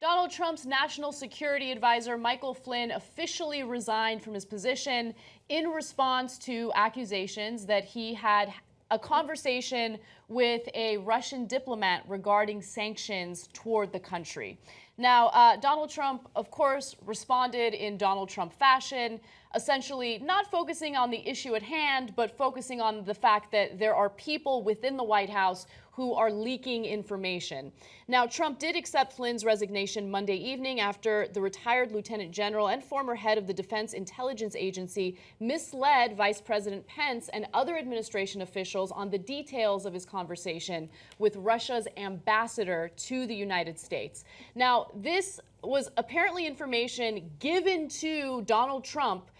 Donald Trump's national security advisor, Michael Flynn, officially resigned from his position in response to accusations that he had a conversation with a Russian diplomat regarding sanctions toward the country. Now, Donald Trump, of course, responded in Donald Trump fashion, essentially not focusing on the issue at hand, but focusing on the fact that there are people within the White House who are leaking information. Now, Trump did accept Flynn's resignation Monday evening after the retired lieutenant general and former head of the Defense Intelligence Agency misled Vice President Pence and other administration officials on the details of his conversation with Russia's ambassador to the United States. Now, this was apparently information given to Donald Trump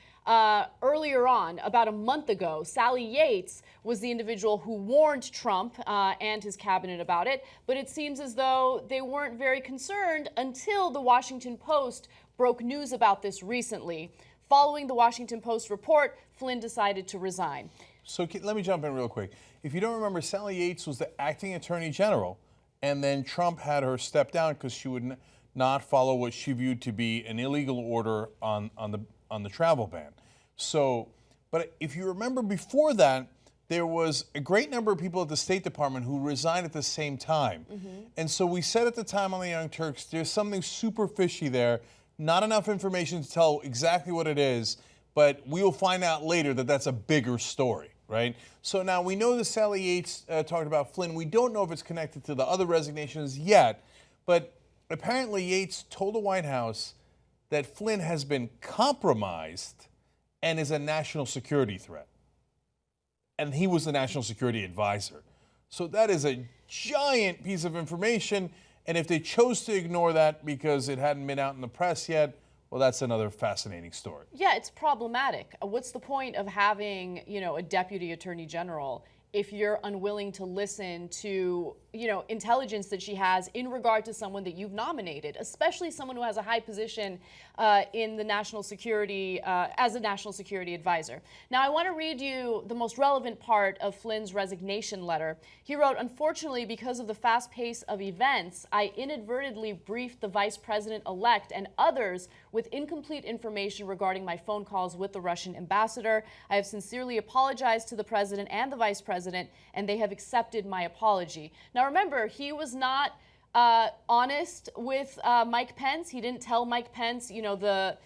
earlier on, about a month ago. Sally Yates was the individual who warned Trump and his cabinet about it, but it seems as though they weren't very concerned until the Washington Post broke news about this recently. Following the Washington Post report, Flynn decided to resign. So let me jump in real quick. If you don't remember, Sally Yates was the acting attorney general, and then Trump had her step down because she would not follow what she viewed to be an illegal order on the travel ban. So, but if you remember before that, there was a great number of people at the State Department who resigned at the same time. And so we said at the time on the Young Turks, there's something super fishy there, not enough information to tell exactly what it is, but we will find out later that that's a bigger story, right? So now we know that Sally Yates talked about Flynn. We don't know if it's connected to the other resignations yet, but apparently Yates told the White House that Flynn has been compromised and is a national security threat. And he was the national security advisor. So that is a giant piece of information. And if they chose to ignore that because it hadn't been out in the press yet, well, that's another fascinating story. Yeah, it's problematic. What's the point of having, a deputy attorney general if you're unwilling to listen to, intelligence that she has in regard to someone that you've nominated, especially someone who has a high position in the national security, as a national security advisor. Now, I want to read you the most relevant part of Flynn's resignation letter. He wrote, "Unfortunately, because of the fast pace of events, I inadvertently briefed the vice president-elect and others with incomplete information regarding my phone calls with the Russian ambassador. I have sincerely apologized to the president and the vice president, and they have accepted my apology." Now, remember, he was not honest with Mike Pence. He didn't tell Mike Pence, the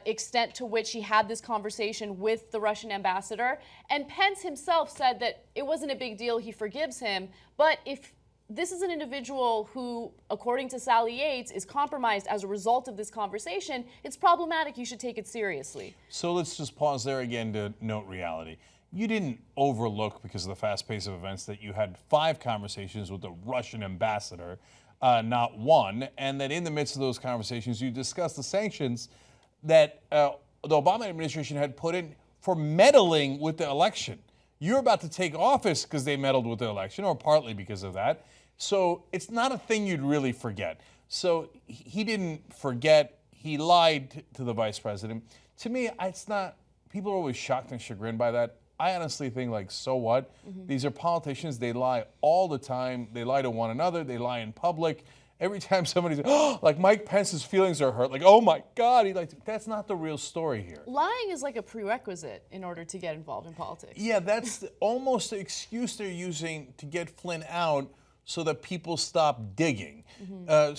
extent to which he had this conversation with the Russian ambassador. And Pence himself said that it wasn't a big deal. He forgives him. But if this is an individual who, according to Sally Yates, is compromised as a result of this conversation, it's problematic. You should take it seriously. So let's just pause there again to note reality. You didn't overlook, because of the fast pace of events, that you had 5 conversations with the Russian ambassador, not one, and that in the midst of those conversations, you discussed the sanctions that the Obama administration had put in for meddling with the election. You're about to take office because they meddled with the election, or partly because of that. So it's not a thing you'd really forget. So he didn't forget. He lied to the vice president. To me, it's not, people are always shocked and chagrined by that. I honestly think, so what? These are politicians. They lie all the time. They lie to one another. They lie in public. Every time somebody's like Mike Pence's feelings are hurt, oh my God, that's not the real story here. Lying is like a prerequisite in order to get involved in politics. Yeah, that's almost the excuse they're using to get Flynn out so that people stop digging. I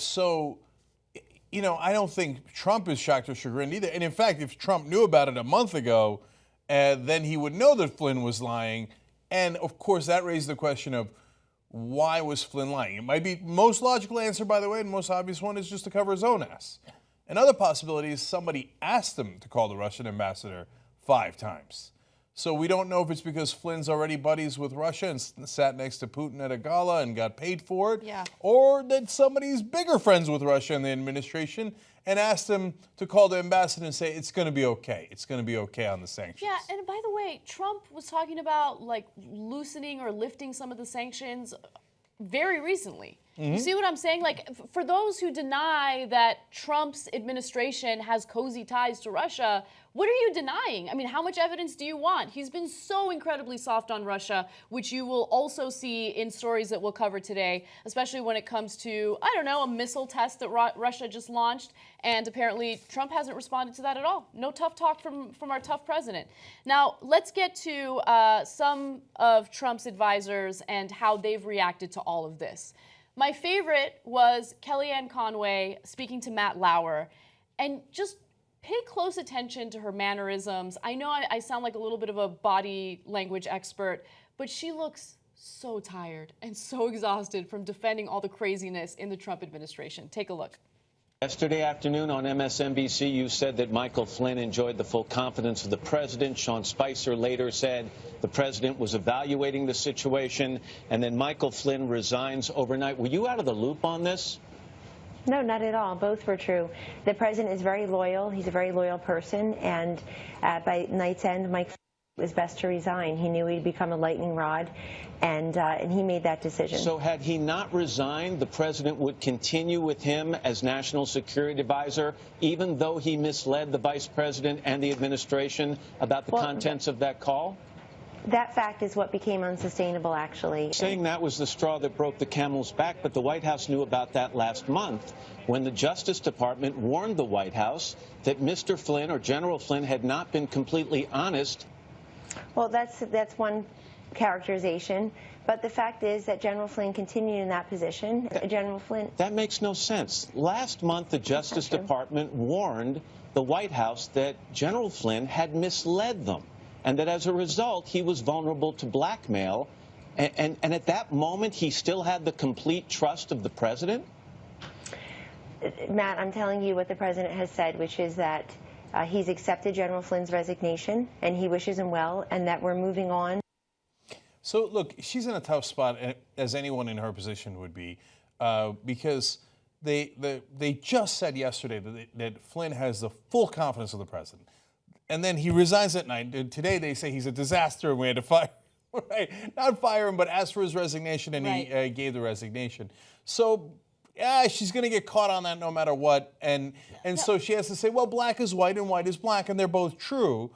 don't think Trump is shocked or chagrined either. And in fact, if Trump knew about it a month ago, then he would know that Flynn was lying. And of course, that raised the question of, why was Flynn lying? It might be most logical answer, by the way, and most obvious one is just to cover his own ass. Another possibility is somebody asked him to call the Russian ambassador 5 times. So we don't know if it's because Flynn's already buddies with Russia and sat next to Putin at a gala and got paid for it, or that somebody's bigger friends with Russia in the administration and asked him to call the ambassador and say, it's going to be okay. It's going to be okay on the sanctions. Yeah, and by the way, Trump was talking about loosening or lifting some of the sanctions very recently. You see what I'm saying? Like, for those who deny that Trump's administration has cozy ties to Russia, what are you denying? I mean, how much evidence do you want? He's been so incredibly soft on Russia, which you will also see in stories that we'll cover today, especially when it comes to, I don't know, a missile test that Russia just launched. And apparently Trump hasn't responded to that at all. No tough talk from our tough president. Now, let's get to some of Trump's advisors and how they've reacted to all of this. My favorite was Kellyanne Conway speaking to Matt Lauer, and just pay close attention to her mannerisms. I know I sound like a little bit of a body language expert, but she looks so tired and so exhausted from defending all the craziness in the Trump administration. Take a look. Yesterday afternoon on MSNBC, you said that Michael Flynn enjoyed the full confidence of the president. Sean Spicer later said the president was evaluating the situation, and then Michael Flynn resigns overnight. Were you out of the loop on this? No, not at all. Both were true. The president is very loyal. He's a very loyal person, and by night's end, Mike it was best to resign. He knew he'd become a lightning rod, and he made that decision. So had he not resigned, the president would continue with him as national security advisor, even though he misled the vice president and the administration about the contents of that call? That fact is what became unsustainable, actually. Saying that was the straw that broke the camel's back, but the White House knew about that last month when the Justice Department warned the White House that Mr. Flynn or General Flynn had not been completely honest. Well, that's one characterization, but the fact is that General Flynn continued in that position. General Flynn... That makes no sense. Last month, the Justice Department warned the White House that General Flynn had misled them, and that as a result, he was vulnerable to blackmail. And at that moment, he still had the complete trust of the president? Matt, I'm telling you what the president has said, which is that he's accepted General Flynn's resignation, and he wishes him well, and that we're moving on. So, look, she's in a tough spot, as anyone in her position would be, because they just said yesterday that Flynn has the full confidence of the president. And then he resigns at night. And today they say he's a disaster and we had to fire him. Right? Not fire him, but ask for his resignation, and he gave the resignation. So, yeah, she's going to get caught on that no matter what. And so she has to say, well, black is white and white is black, and they're both true.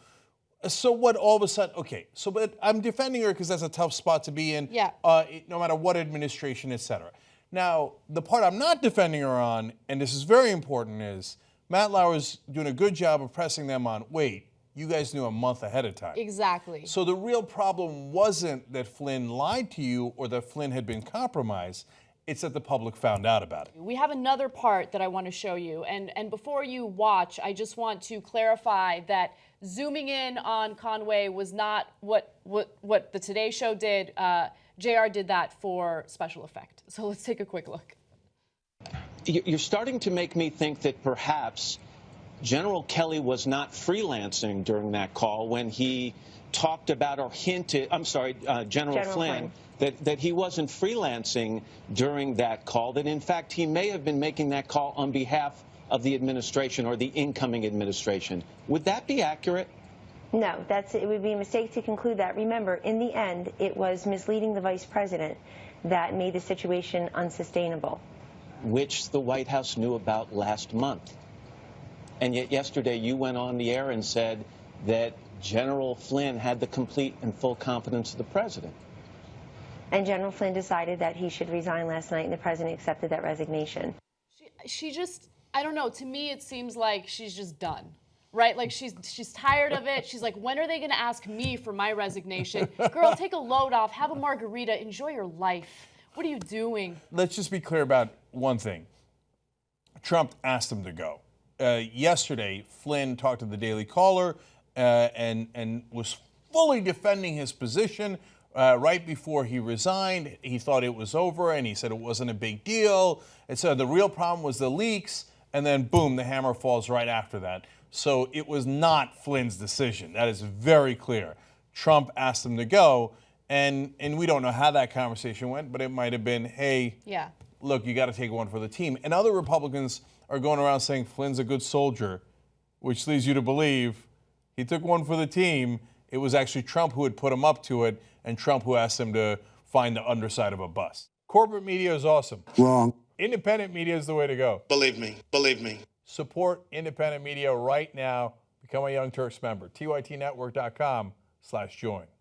So what all of a sudden, okay, so but I'm defending her because that's a tough spot to be in, no matter what administration, et cetera. Now, the part I'm not defending her on, and this is very important, is Matt Lauer's doing a good job of pressing them on, wait, you guys knew a month ahead of time. Exactly. So the real problem wasn't that Flynn lied to you or that Flynn had been compromised. It's that the public found out about it. We have another part that I want to show you. And before you watch, I just want to clarify that zooming in on Conway was not what the Today Show did. JR did that for special effect. So let's take a quick look. You're starting to make me think that perhaps General Kelly was not freelancing during that call when he talked about or hinted, General Flynn, that he wasn't freelancing during that call, that in fact he may have been making that call on behalf of the administration or the incoming administration. Would that be accurate? No, it would be a mistake to conclude that. Remember, in the end, it was misleading the vice president that made the situation unsustainable. Which the White House knew about last month. And yet yesterday you went on the air and said that General Flynn had the complete and full confidence of the president. And General Flynn decided that he should resign last night, and the president accepted that resignation. She just, I don't know, to me it seems like she's just done, right? Like she's tired of it. She's like, when are they going to ask me for my resignation? Girl, take a load off, have a margarita, enjoy your life. What are you doing? Let's just be clear about one thing. Trump asked him to go. Yesterday, Flynn talked to the Daily Caller and was fully defending his position right before he resigned. He thought it was over, and he said it wasn't a big deal. And so the real problem was the leaks, and then boom, the hammer falls right after that. So it was not Flynn's decision. That is very clear. Trump asked him to go, and we don't know how that conversation went, but it might have been, hey, look, you got to take one for the team. And other Republicans are going around saying Flynn's a good soldier, which leads you to believe he took one for the team. It was actually Trump who had put him up to it, and Trump who asked him to find the underside of a bus. Corporate media is awesome. Wrong. Independent media is the way to go. Believe me. Believe me. Support independent media right now. Become a Young Turks member. TYTnetwork.com/join.